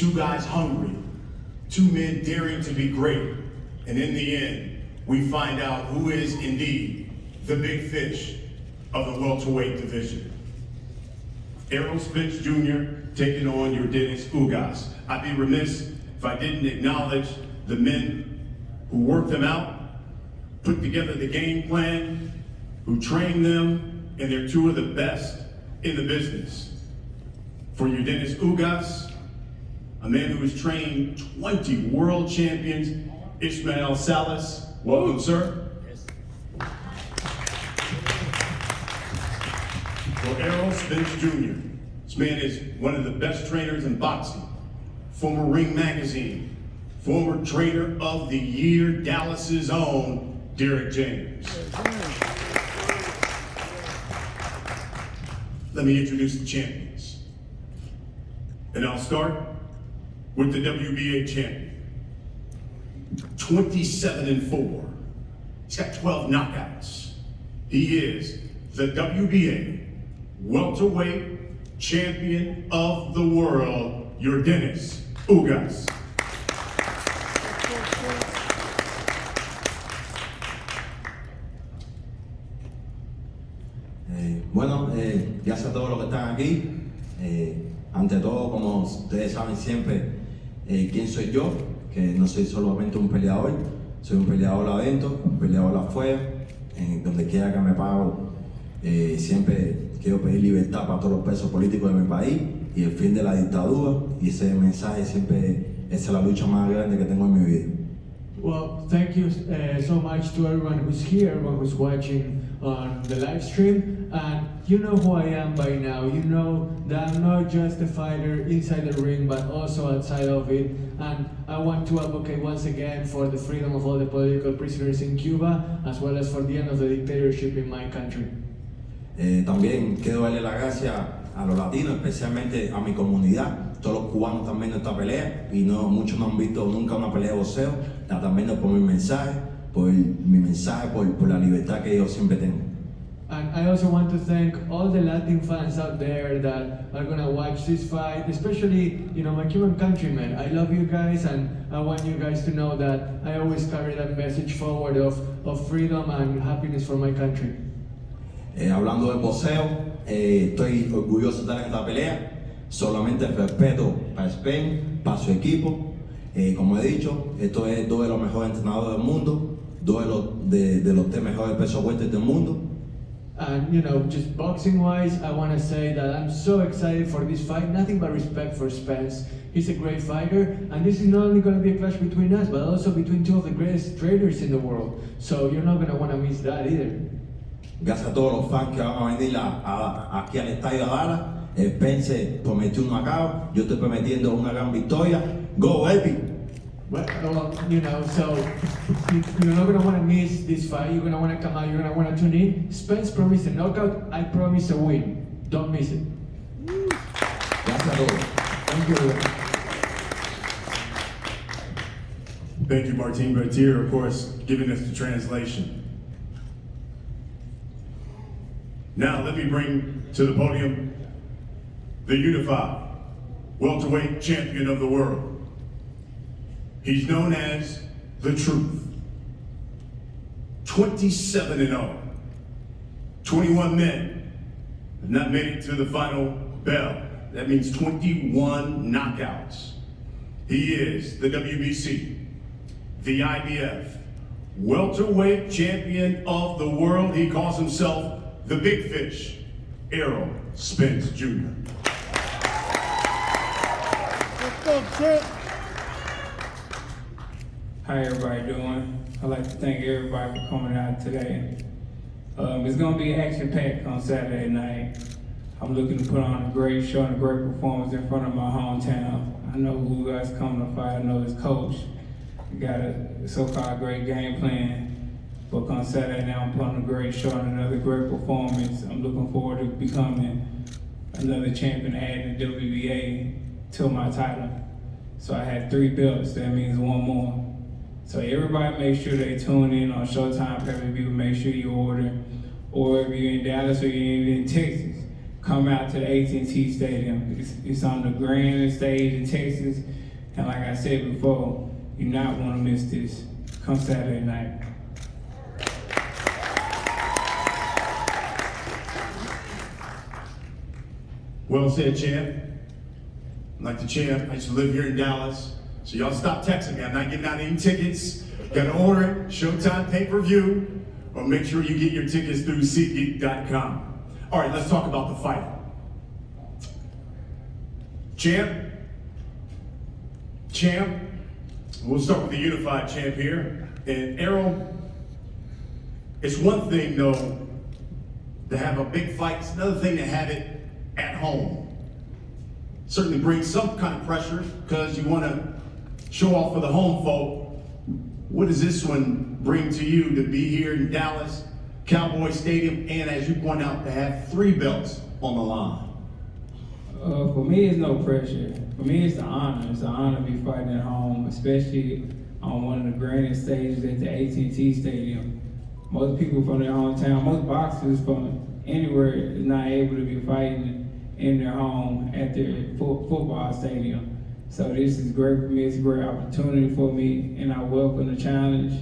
two guys hungry, two men daring to be great, and in the end, we find out who is indeed the big fish of the welterweight division. Errol Spence Jr. taking on Yordenis Ugás. I'd be remiss if I didn't acknowledge the men who worked them out, put together the game plan, who trained them, and they're two of the best in the business. For Yordenis Ugás, a man who has trained 20 world champions, Ismael Salas. Welcome, sir. Yes. For Errol Spence Jr., this man is one of the best trainers in boxing, former Ring Magazine, former trainer of the year, Dallas's own Derek James. Let me introduce the champions. And I'll start with the WBA champion. 27-4. He's got 12 knockouts. He is the WBA welterweight champion of the world, Yordenis Ugás. Gracias a todos los que están aquí. Ante todo, como ustedes saben siempre, quién soy yo, que no soy solamente un peleador, soy un peleador adentro, un peleador afuera, donde quiera que me paro, siempre quiero pedir libertad para todos los presos políticos de mi país y el fin de la dictadura, y ese mensaje siempre es la lucha más grande que tengo en mi vida. Well, thank you so much to everyone who's here, everyone who's watching on the live stream. And you know who I am by now. You know that I'm not just a fighter inside the ring, but also outside of it. And I want to advocate once again for the freedom of all the political prisoners in Cuba, as well as for the end of the dictatorship in my country. También quiero darle las gracias a los latinos, especialmente a mi comunidad. Todos los cubanos están viendo esta pelea y muchos no han visto nunca una pelea de boxeo. La están viendo por mi mensaje, por la libertad que yo siempre tengo. And I also want to thank all the Latin fans out there that are gonna watch this fight, especially, my Cuban countrymen. I love you guys, and I want you guys to know that I always carry that message forward of freedom and happiness for my country. Hablando del boxeo, estoy orgulloso de estar en esta pelea. Solamente respeto para Spence, para su equipo. Como he dicho, esto es dos de los mejores entrenadores del mundo, dos de los tres mejores pesos welter del mundo. And just boxing-wise, I want to say that I'm so excited for this fight. Nothing but respect for Spence. He's a great fighter, and this is not only going to be a clash between us, but also between two of the greatest traders in the world. So you're not going to want to miss that either. Gracias a todos los fans que van a venir aquí al estadio de Dallas. Spence prometió un knockout, yo estoy prometiendo una gran victoria. Go, baby! Well, so you're not going to want to miss this fight. You're going to want to come out, you're going to want to tune in. Spence promised a knockout, I promise a win. Don't miss it. Gracias a todos. Thank you. Thank you, Martin Bertier, of course, giving us the translation. Now let me bring to the podium the unified welterweight champion of the world. He's known as the Truth. 27-0. 21 men have not made it to the final bell. That means 21 knockouts. He is the WBC, the IBF, welterweight champion of the world. He calls himself the Big Fish, Errol Spence Jr. How everybody doing? I'd like to thank everybody for coming out today. It's going to be action-packed on Saturday night. I'm looking to put on a great show and a great performance in front of my hometown. I know who guys coming to fight. I know his coach. We got a so-called great game plan. But on Saturday night, I'm putting a great show and another great performance. I'm looking forward to becoming another champion, adding the WBA to my title. So I had 3 belts. That means 1 more. So everybody make sure they tune in on Showtime pay-per-view. Make sure you order, or if you're in Dallas or you're in Texas, come out to the AT&T Stadium. It's on the grand stage in Texas, and like I said before, you not want to miss this. Come Saturday night. Well said, champ. Like the champ, I used to live here in Dallas, so y'all stop texting me. I'm not getting out any tickets. Got to order it, Showtime pay-per-view, or make sure you get your tickets through SeatGeek.com. All right, let's talk about the fight. Champ, we'll start with the unified champ here. And Errol, it's one thing though to have a big fight, it's another thing to have it at home. Certainly brings some kind of pressure because you want to show off for the home folk. What does this one bring to you to be here in Dallas, Cowboy Stadium, and as you point out, to have 3 belts on the line? For me, it's no pressure. For me, it's an honor. It's an honor to be fighting at home, especially on one of the grandest stages at the AT&T Stadium. Most people from their hometown, most boxers from anywhere is not able to be fighting in their home at their football stadium. So this is great for me. It's a great opportunity for me, and I welcome the challenge.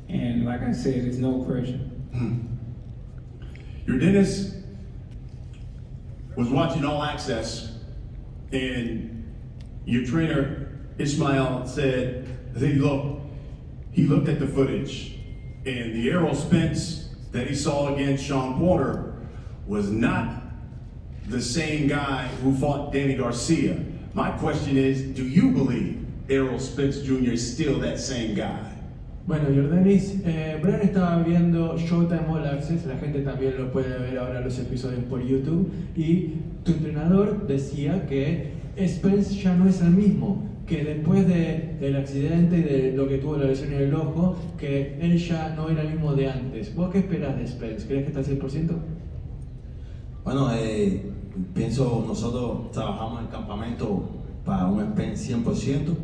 And like I said, it's no pressure. Yordenis was watching All Access, and your trainer Ismail said he looked at the footage, and the Errol Spence that he saw against Sean Porter was not the same guy who fought Danny Garcia. My question is, do you believe Errol Spence Jr. is still that same guy? Bueno, Yordenis, Brian estaba viendo Showtime All Access, la gente también lo puede ver ahora los episodios por YouTube, y tu entrenador decía que Spence ya no es el mismo, que después del accidente y de lo que tuvo la lesión en el ojo, que él ya no era el mismo de antes. ¿Vos qué esperás de Spence? ¿Crees que está al 100%? Bueno, pienso nosotros trabajamos en el campamento para un Spence 100%.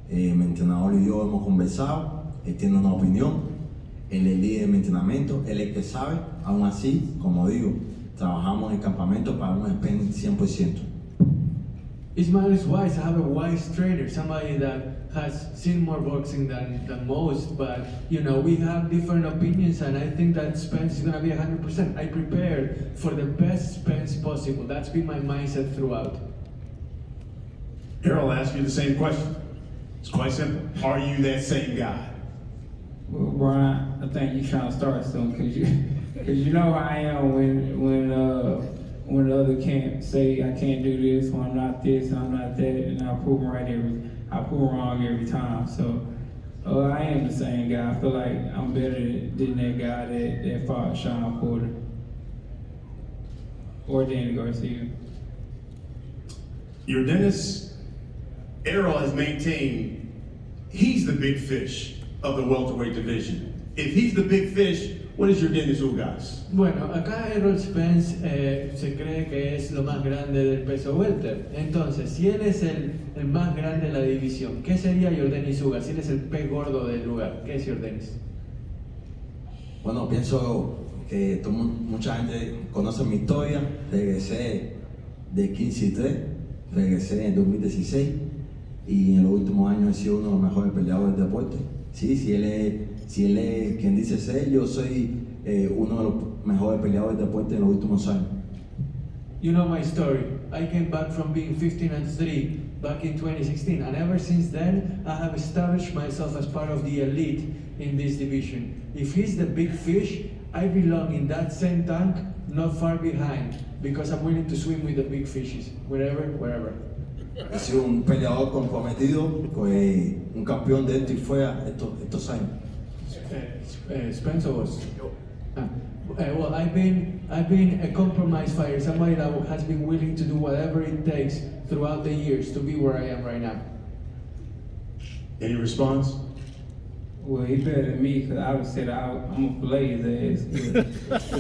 Mi entrenador y yo hemos conversado. Él tiene una opinión, él es el líder de mi entrenamiento, él es el que sabe. Aún así, como digo, trabajamos en el campamento para un Spence 100%. Ismail is wise. I have a wise trainer, somebody that has seen more boxing than most, but you know, we have different opinions, and I think that Spence is going to be 100%. I prepared for the best Spence possible. That's been my mindset throughout. Errol, I'll ask you the same question. It's quite simple. Are you that same guy? Well, Brian, I think you're trying to start soon, cause you know how I am when the other can't say I can't do this, or I'm not this, I'm not that, and I prove wrong every time. So I am the same guy. I feel like I'm better than that guy that fought Sean Porter or Danny Garcia. Yordenis, Errol has maintained he's the big fish of the welterweight division. If he's the big fish, what is Yordenis Ugás? Bueno, acá Errol Spence se cree que es lo más grande del peso welter. Entonces, si él es el más grande de la división, ¿qué sería Yordenis Ugás? Si él es el pez gordo del lugar, ¿qué es Yordenis? Bueno, pienso que mucha gente conoce mi historia. Regresé de 15-3, regresé en 2016 y en los últimos años he sido uno de los mejores peleadores del deporte. Sí, si él es quien dice ser, yo soy uno de los mejores peleadores del deporte en los últimos años. You know my story. I came back from being 15-3 back in 2016, and ever since then, I have established myself as part of the elite in this division. If he's the big fish, I belong in that same tank, not far behind, because I'm willing to swim with the big fishes, wherever. He sido un peleador comprometido, un campeón de esto y fuera estos años. Spencer was. Well, I've been a compromise fighter, somebody that has been willing to do whatever it takes throughout the years to be where I am right now. Any response? Well, he better than me, because I would say that I'm gonna play his ass.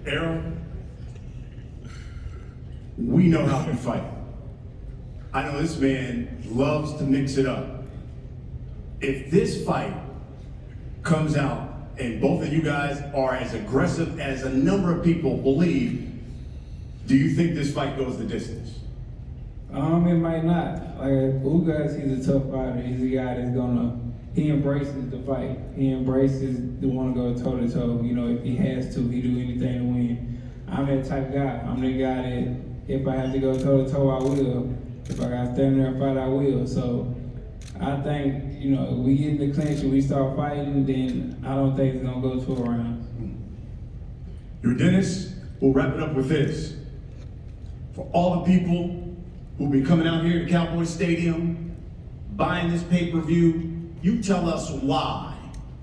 Errol, we know how to fight. I know this man loves to mix it up. If this fight comes out, and both of you guys are as aggressive as a number of people believe, do you think this fight goes the distance? It might not. Like Ugás, he's a tough fighter. He's a guy that's he embraces the fight. He embraces the want to go toe to toe. You know, if he has to, he do anything to win. I'm that type of guy. I'm the guy that if I have to go toe to toe, I will. If I got to stand there and fight, I will. So I think, you know, if we get in the clinch and we start fighting, then I don't think it's gonna go 2 rounds. Yordenis, we'll wrap it up with this. For all the people who'll be coming out here to Cowboy Stadium, buying this pay-per-view, you tell us why.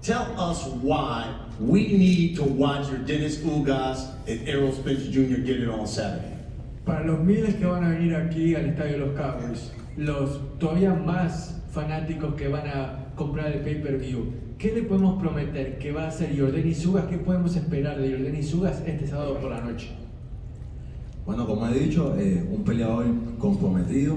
Tell us why we need to watch Yordenis Ugás and Errol Spence Jr. get it on Saturday. Para los miles que van a venir aquí al estadio de los Cowboys, los todavía más fanáticos que van a comprar el pay-per-view, ¿qué le podemos prometer que va a hacer Yordenis Ugás? ¿Qué podemos esperar de Yordenis Ugás este sábado por la noche? Bueno, como he dicho, un peleador comprometido,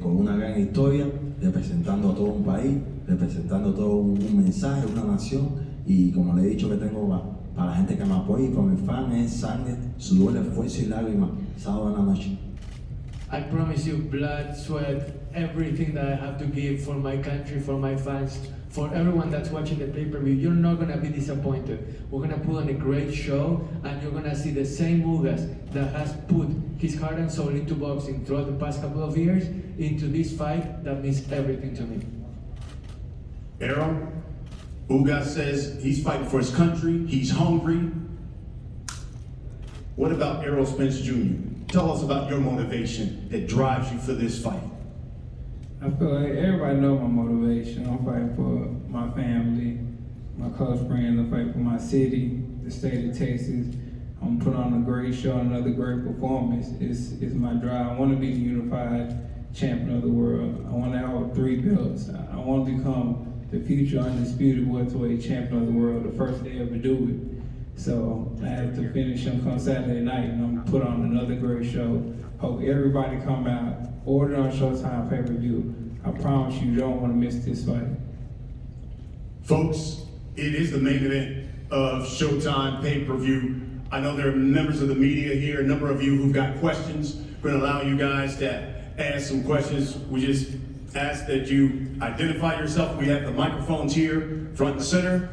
con una gran historia, representando a todo un país, representando todo un mensaje, una nación, y como le he dicho que tengo para la gente que me apoya y para mis fans es sangre, sudor, esfuerzo y lágrimas, sábado en la noche. I promise you blood, sweat, everything that I have to give for my country, for my fans, for everyone that's watching the pay-per-view. You're not gonna be disappointed. We're gonna put on a great show, and you're gonna see the same Ugás that has put his heart and soul into boxing throughout the past couple of years into this fight that means everything to me. Errol, Ugás says he's fighting for his country, he's hungry. What about Errol Spence Jr.? Tell us about your motivation that drives you for this fight. I feel like everybody knows my motivation. I'm fighting for my family, my close friends. I'm fighting for my city, the state of Texas. I'm putting on a great show, another great performance. It's my drive. I want to be the unified champion of the world. I want to have 3 belts. I want to become the future undisputed welterweight champion of the world, the first to ever do it. So I have to finish him come Saturday night, and I'm gonna put on another great show. Hope everybody come out, order on Showtime pay-per-view. I promise you don't want to miss this fight. Folks, it is the main event of Showtime pay-per-view. I know there are members of the media here, a number of you who've got questions. We're gonna allow you guys to ask some questions. We just ask that you identify yourself. We have the microphones here, front and center.